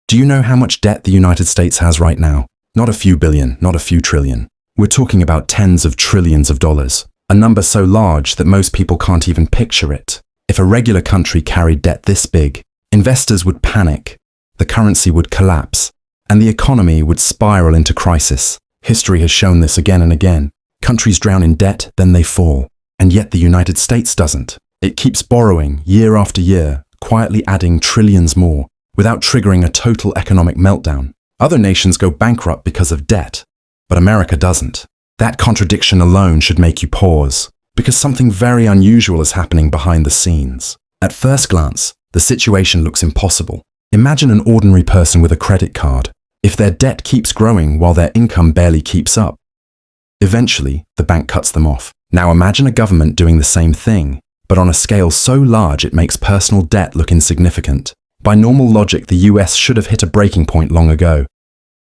Do you know how much debt the United States has right now? Not a few billion, not a few trillion. We're talking about tens of trillions of dollars, a number so large that most people can't even picture it. If a regular country carried debt this big, investors would panic, the currency would collapse, and the economy would spiral into crisis. History has shown this again and again. Countries drown in debt, then they fall. And yet the United States doesn't. It keeps borrowing year after year, quietly adding trillions more, without triggering a total economic meltdown. Other nations go bankrupt because of debt, but America doesn't. That contradiction alone should make you pause, because something very unusual is happening behind the scenes. At first glance, the situation looks impossible. Imagine an ordinary person with a credit card. If their debt keeps growing while their income barely keeps up, eventually the bank cuts them off. Now imagine a government doing the same thing, but on a scale so large it makes personal debt look insignificant. By normal logic, the US should have hit a breaking point long ago.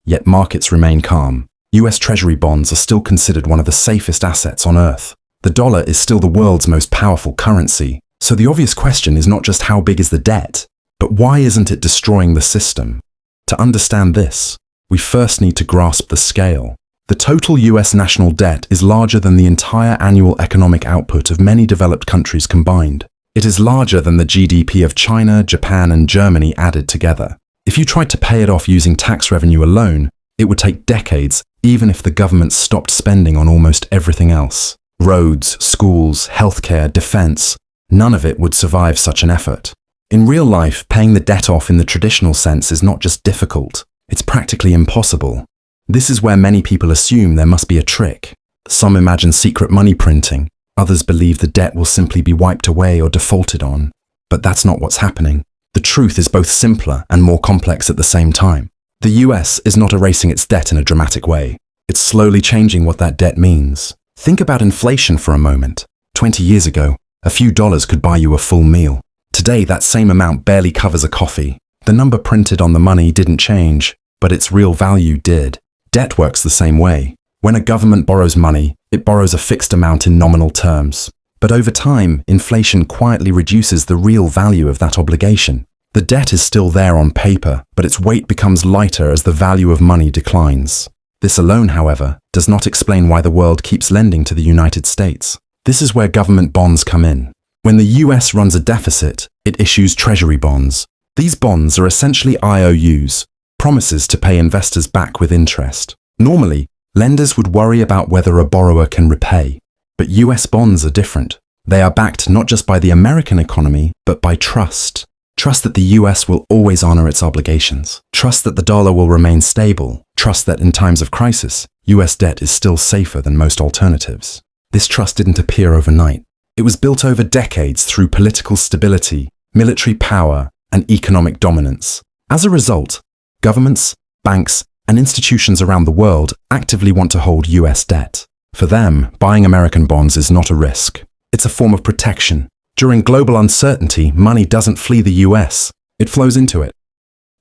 Yet markets remain calm. US Treasury bonds are still considered one of the safest assets on Earth. The dollar is still the world's most powerful currency. So the obvious question is not just how big is the debt, but why isn't it destroying the system? To understand this, we first need to grasp the scale. The total US national debt is larger than the entire annual economic output of many developed countries combined. It is larger than the GDP of China, Japan, and Germany added together. If you tried to pay it off using tax revenue alone, it would take decades, even if the government stopped spending on almost everything else. Roads, schools, healthcare, defense, none of it would survive such an effort. In real life, paying the debt off in the traditional sense is not just difficult, it's practically impossible. This is where many people assume there must be a trick. Some imagine secret money printing, others believe the debt will simply be wiped away or defaulted on. But that's not what's happening. The truth is both simpler and more complex at the same time. The US is not erasing its debt in a dramatic way. It's slowly changing what that debt means. Think about inflation for a moment. 20 years ago, a few dollars could buy you a full meal. Today, that same amount barely covers a coffee. The number printed on the money didn't change, but its real value did. Debt works the same way. When a government borrows money, it borrows a fixed amount in nominal terms. But over time, inflation quietly reduces the real value of that obligation. The debt is still there on paper, but its weight becomes lighter as the value of money declines. This alone, however, does not explain why the world keeps lending to the United States. This is where government bonds come in. When the US runs a deficit, it issues treasury bonds. These bonds are essentially IOUs, promises to pay investors back with interest. Normally, lenders would worry about whether a borrower can repay. But US bonds are different. They are backed not just by the American economy, but by trust. Trust that the US will always honor its obligations. Trust that the dollar will remain stable. Trust that in times of crisis, US debt is still safer than most alternatives. This trust didn't appear overnight. It was built over decades through political stability, military power, and economic dominance. As a result, governments, banks, and institutions around the world actively want to hold US debt. For them, buying American bonds is not a risk. It's a form of protection. During global uncertainty, money doesn't flee the US, it flows into it.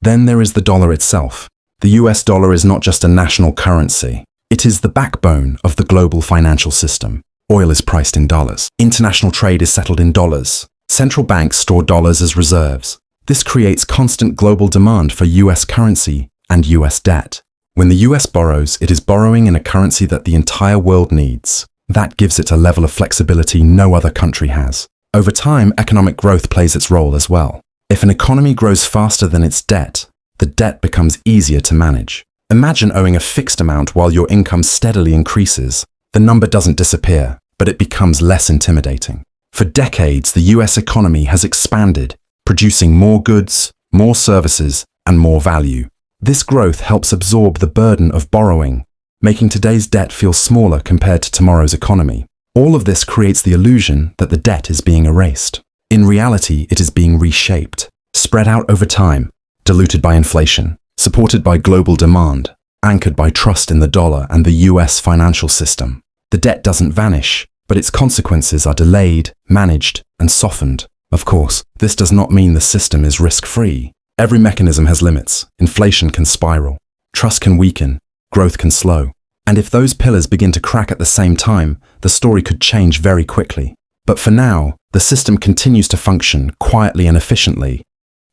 Then there is the dollar itself. The US dollar is not just a national currency. It is the backbone of the global financial system. Oil is priced in dollars. International trade is settled in dollars. Central banks store dollars as reserves. This creates constant global demand for US currency and US debt. When the US borrows, it is borrowing in a currency that the entire world needs. That gives it a level of flexibility no other country has. Over time, economic growth plays its role as well. If an economy grows faster than its debt, the debt becomes easier to manage. Imagine owing a fixed amount while your income steadily increases. The number doesn't disappear, but it becomes less intimidating. For decades, the US economy has expanded, producing more goods, more services, and more value. This growth helps absorb the burden of borrowing, making today's debt feel smaller compared to tomorrow's economy. All of this creates the illusion that the debt is being erased. In reality, it is being reshaped, spread out over time, diluted by inflation, supported by global demand, anchored by trust in the dollar and the US financial system. The debt doesn't vanish, but its consequences are delayed, managed, and softened. Of course, this does not mean the system is risk-free. Every mechanism has limits. Inflation can spiral, trust can weaken, growth can slow. And if those pillars begin to crack at the same time, the story could change very quickly. But for now, the system continues to function quietly and efficiently,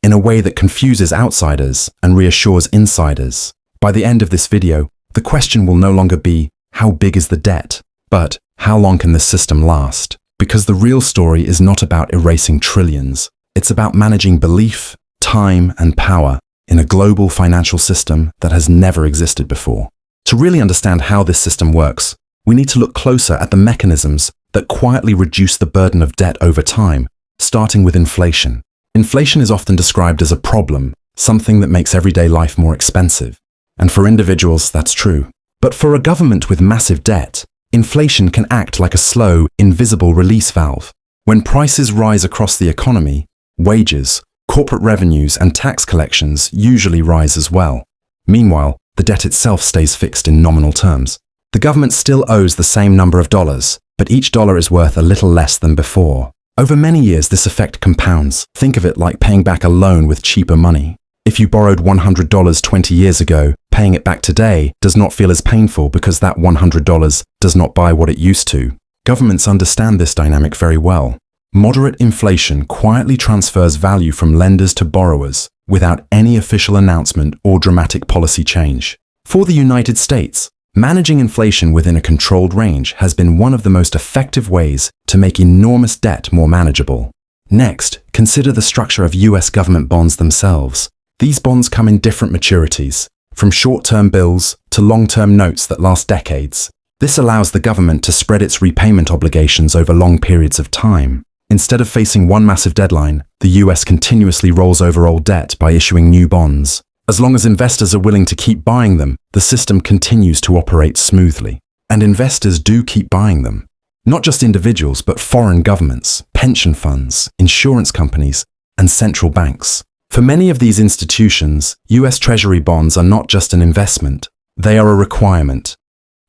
in a way that confuses outsiders and reassures insiders. By the end of this video, the question will no longer be, how big is the debt? But, how long can this system last? Because the real story is not about erasing trillions. It's about managing belief, time, and power in a global financial system that has never existed before. To really understand how this system works, we need to look closer at the mechanisms that quietly reduce the burden of debt over time, starting with inflation. Inflation is often described as a problem, something that makes everyday life more expensive. And for individuals, that's true. But for a government with massive debt, inflation can act like a slow, invisible release valve. When prices rise across the economy, wages, corporate revenues, and tax collections usually rise as well. Meanwhile, the debt itself stays fixed in nominal terms. The government still owes the same number of dollars, but each dollar is worth a little less than before. Over many years, this effect compounds. Think of it like paying back a loan with cheaper money. If you borrowed $100 20 years ago, paying it back today does not feel as painful because that $100 does not buy what it used to. Governments understand this dynamic very well. Moderate inflation quietly transfers value from lenders to borrowers without any official announcement or dramatic policy change. For the United States, managing inflation within a controlled range has been one of the most effective ways to make enormous debt more manageable. Next, consider the structure of US government bonds themselves. These bonds come in different maturities, from short-term bills to long-term notes that last decades. This allows the government to spread its repayment obligations over long periods of time. Instead of facing one massive deadline, the US continuously rolls over old debt by issuing new bonds. As long as investors are willing to keep buying them, the system continues to operate smoothly. And investors do keep buying them. Not just individuals, but foreign governments, pension funds, insurance companies, and central banks. For many of these institutions, US Treasury bonds are not just an investment, they are a requirement.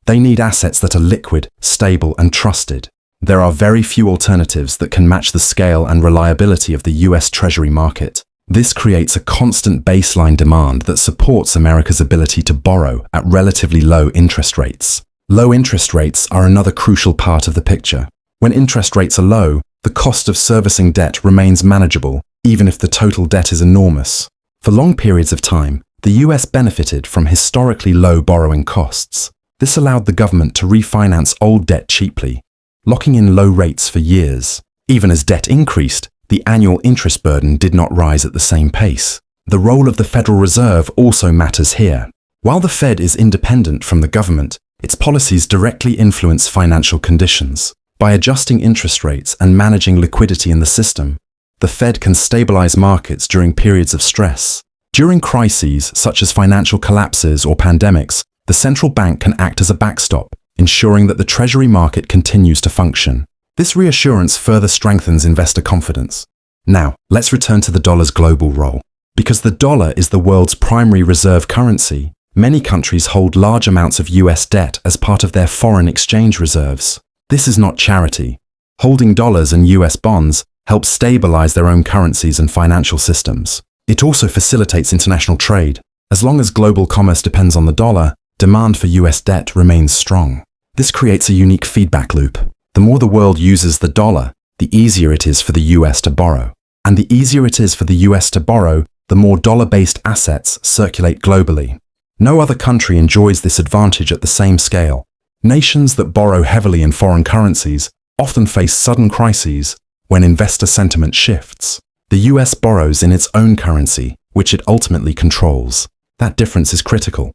They need assets that are liquid, stable, and trusted. There are very few alternatives that can match the scale and reliability of the US Treasury market. This creates a constant baseline demand that supports America's ability to borrow at relatively low interest rates. Low interest rates are another crucial part of the picture. When interest rates are low, the cost of servicing debt remains manageable, even if the total debt is enormous. For long periods of time, the US benefited from historically low borrowing costs. This allowed the government to refinance old debt cheaply, locking in low rates for years. Even as debt increased, the annual interest burden did not rise at the same pace. The role of the Federal Reserve also matters here. While the Fed is independent from the government, its policies directly influence financial conditions. By adjusting interest rates and managing liquidity in the system, the Fed can stabilize markets during periods of stress. During crises such as financial collapses or pandemics, the central bank can act as a backstop, ensuring that the Treasury market continues to function. This reassurance further strengthens investor confidence. Now, let's return to the dollar's global role. Because the dollar is the world's primary reserve currency, many countries hold large amounts of US debt as part of their foreign exchange reserves. This is not charity. Holding dollars and US bonds helps stabilize their own currencies and financial systems. It also facilitates international trade. As long as global commerce depends on the dollar, demand for US debt remains strong. This creates a unique feedback loop. The more the world uses the dollar, the easier it is for the US to borrow. And the easier it is for the US to borrow, the more dollar-based assets circulate globally. No other country enjoys this advantage at the same scale. Nations that borrow heavily in foreign currencies often face sudden crises when investor sentiment shifts. The US borrows in its own currency, which it ultimately controls. That difference is critical.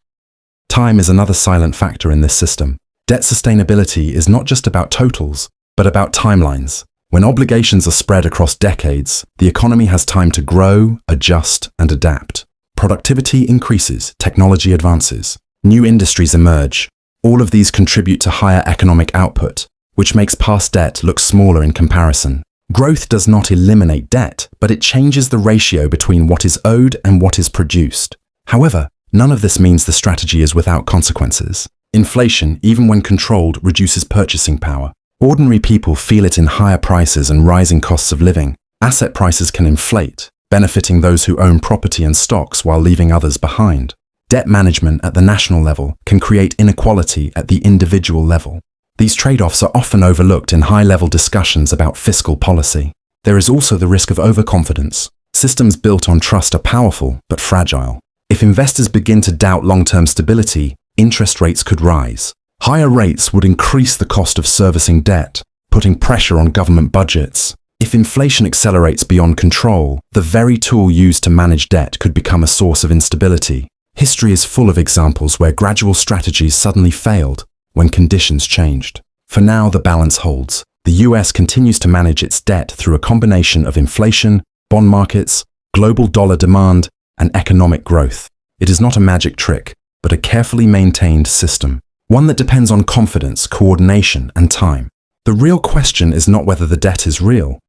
Time is another silent factor in this system. Debt sustainability is not just about totals, but about timelines. When obligations are spread across decades, the economy has time to grow, adjust, and adapt. Productivity increases, technology advances, new industries emerge. All of these contribute to higher economic output, which makes past debt look smaller in comparison. Growth does not eliminate debt, but it changes the ratio between what is owed and what is produced. However, none of this means the strategy is without consequences. Inflation, even when controlled, reduces purchasing power. Ordinary people feel it in higher prices and rising costs of living. Asset prices can inflate, benefiting those who own property and stocks while leaving others behind. Debt management at the national level can create inequality at the individual level. These trade-offs are often overlooked in high-level discussions about fiscal policy. There is also the risk of overconfidence. Systems built on trust are powerful but fragile. If investors begin to doubt long-term stability, interest rates could rise. Higher rates would increase the cost of servicing debt, putting pressure on government budgets. If inflation accelerates beyond control, the very tool used to manage debt could become a source of instability. History is full of examples where gradual strategies suddenly failed when conditions changed. For now, the balance holds. The US continues to manage its debt through a combination of inflation, bond markets, global dollar demand, and economic growth. It is not a magic trick, but a carefully maintained system, one that depends on confidence, coordination, and time. The real question is not whether the debt is real,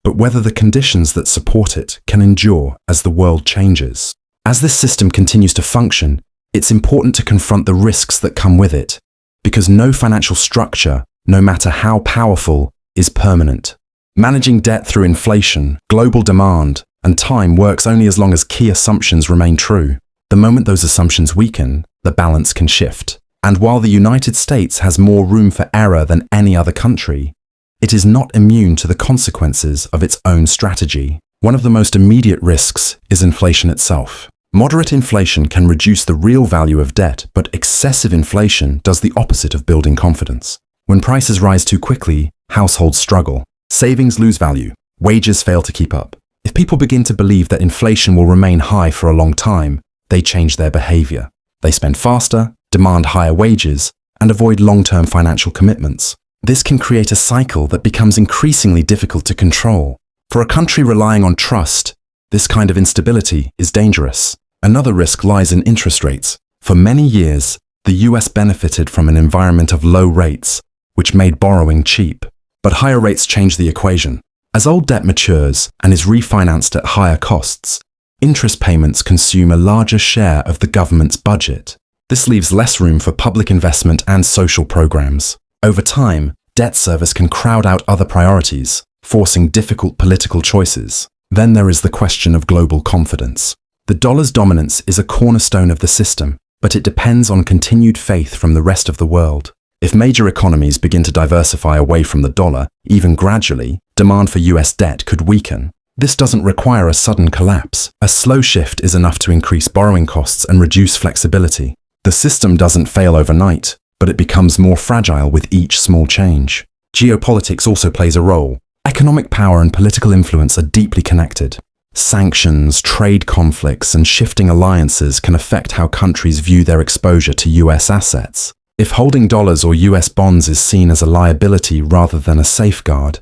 but whether the conditions that support it can endure as the world changes. As this system continues to function, it's important to confront the risks that come with it, because no financial structure, no matter how powerful, is permanent. Managing debt through inflation, global demand, and time works only as long as key assumptions remain true. The moment those assumptions weaken, the balance can shift. And while the United States has more room for error than any other country, it is not immune to the consequences of its own strategy. One of the most immediate risks is inflation itself. Moderate inflation can reduce the real value of debt, but excessive inflation does the opposite of building confidence. When prices rise too quickly, households struggle. Savings lose value. Wages fail to keep up. If people begin to believe that inflation will remain high for a long time, they change their behavior. They spend faster, demand higher wages, and avoid long-term financial commitments. This can create a cycle that becomes increasingly difficult to control. For a country relying on trust, this kind of instability is dangerous. Another risk lies in interest rates. For many years, the US benefited from an environment of low rates, which made borrowing cheap. But higher rates change the equation. As old debt matures and is refinanced at higher costs, interest payments consume a larger share of the government's budget. This leaves less room for public investment and social programs. Over time, debt service can crowd out other priorities, forcing difficult political choices. Then there is the question of global confidence. The dollar's dominance is a cornerstone of the system, but it depends on continued faith from the rest of the world. If major economies begin to diversify away from the dollar, even gradually, demand for US debt could weaken. This doesn't require a sudden collapse. A slow shift is enough to increase borrowing costs and reduce flexibility. The system doesn't fail overnight, but it becomes more fragile with each small change. Geopolitics also plays a role. Economic power and political influence are deeply connected. Sanctions, trade conflicts, and shifting alliances can affect how countries view their exposure to US assets. If holding dollars or US bonds is seen as a liability rather than a safeguard,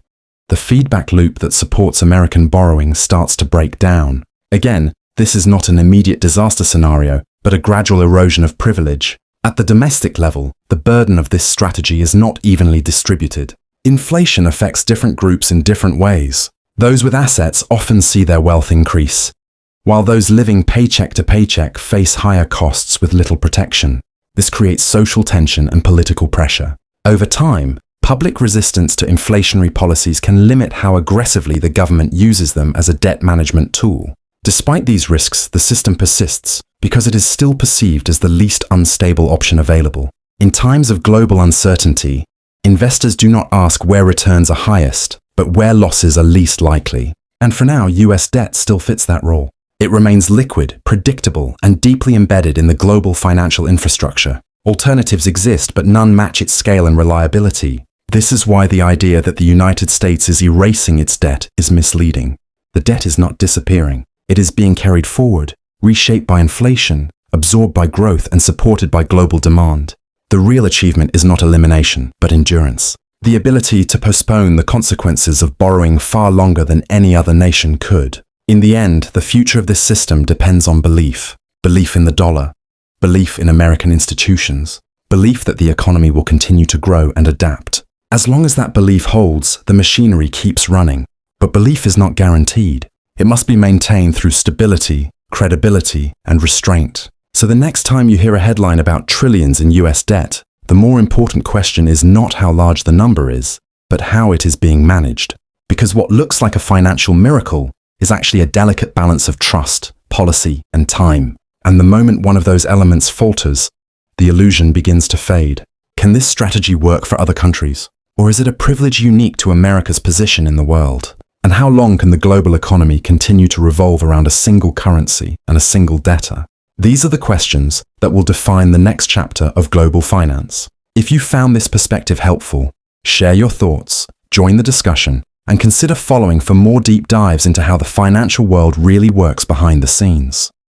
the feedback loop that supports American borrowing starts to break down. Again, this is not an immediate disaster scenario, but a gradual erosion of privilege. At the domestic level, the burden of this strategy is not evenly distributed. Inflation affects different groups in different ways. Those with assets often see their wealth increase, while those living paycheck to paycheck face higher costs with little protection. This creates social tension and political pressure. Over time, public resistance to inflationary policies can limit how aggressively the government uses them as a debt management tool. Despite these risks, the system persists because it is still perceived as the least unstable option available. In times of global uncertainty, investors do not ask where returns are highest, but where losses are least likely. And for now, US debt still fits that role. It remains liquid, predictable, and deeply embedded in the global financial infrastructure. Alternatives exist, but none match its scale and reliability. This is why the idea that the United States is erasing its debt is misleading. The debt is not disappearing. It is being carried forward, reshaped by inflation, absorbed by growth, and supported by global demand. The real achievement is not elimination, but endurance. The ability to postpone the consequences of borrowing far longer than any other nation could. In the end, the future of this system depends on belief. Belief in the dollar. Belief in American institutions. Belief that the economy will continue to grow and adapt. As long as that belief holds, the machinery keeps running. But belief is not guaranteed. It must be maintained through stability, credibility, and restraint. So the next time you hear a headline about trillions in US debt, the more important question is not how large the number is, but how it is being managed. Because what looks like a financial miracle is actually a delicate balance of trust, policy, and time. And the moment one of those elements falters, the illusion begins to fade. Can this strategy work for other countries? Or is it a privilege unique to America's position in the world? And how long can the global economy continue to revolve around a single currency and a single debtor? These are the questions that will define the next chapter of global finance. If you found this perspective helpful, share your thoughts, join the discussion, and consider following for more deep dives into how the financial world really works behind the scenes.